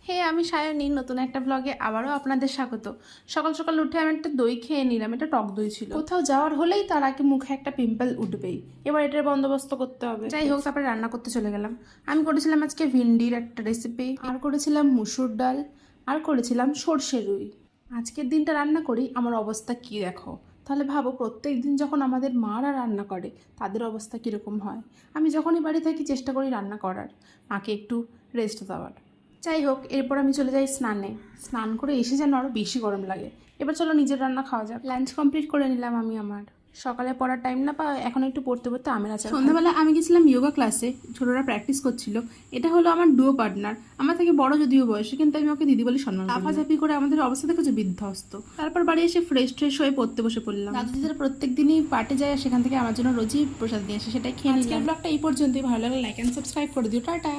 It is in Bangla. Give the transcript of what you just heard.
হে, আমি সায়নী, নতুন একটা ব্লগে আবারও আপনাদের স্বাগত। সকাল সকাল উঠে আমি একটা দই খেয়ে নিলাম। এটা টক দই ছিল। কোথাও যাওয়ার হলেই তার আগে মুখে একটা পিম্পল উঠবেই, এবার এটার বন্দোবস্ত করতে হবে। যাই হোক, তারপরে রান্না করতে চলে গেলাম। আমি করেছিলাম আজকে ভিন্ডির একটা রেসিপি, আর করেছিলাম মুসুর ডাল, আর করেছিলাম সর্ষে রুই। আজকের দিনটা রান্না করি, আমার অবস্থা কি দেখো। তাহলে ভাবো, প্রত্যেক দিন যখন আমাদের মারা রান্না করে তাদের অবস্থা কীরকম হয়। আমি যখনই বাড়ি থাকি চেষ্টা করি রান্না করার, মাকে একটু রেস্ট দেওয়ার। যাই হোক, এরপর আমি চলে যাই স্নানে। স্নান করে এসে যেন আরও বেশি গরম লাগে। এবার চলো নিজের রান্না খাওয়া যাক। লাঞ্চ কমপ্লিট করে নিলাম আমি আমার। সকালে পড়ার টাইম না পাওয়া এখন একটু পড়তে পড়তে আমের আচার। সন্ধ্যাবেলা আমি গেছিলাম যোগা ক্লাসে, ছোটরা প্র্যাকটিস করছিল। এটা হলো আমার ডুও পার্টনার, আমার থেকে বড় যদিও বয়সে, কিন্তু আমি ওকে দিদি বলে সম্মান করি। লাফাঝাপি করে আমাদের অবস্থা দেখেছো বিধ্বস্ত। তারপর বাড়ি এসে ফ্রেশ হয়ে পড়তে বসে পড়লাম। দাদু দিদিরা প্রত্যেক দিনই পার্টে যায়, সেখান থেকে আমার জন্য রোজই প্রসাদ নিয়ে আসে, সেটাই খেয়ে নিলাম। ব্লগটা এই পর্যন্তই। ভালো লাগলে লাইক অ্যান্ড সাবস্ক্রাইব করে দিও। টাটা।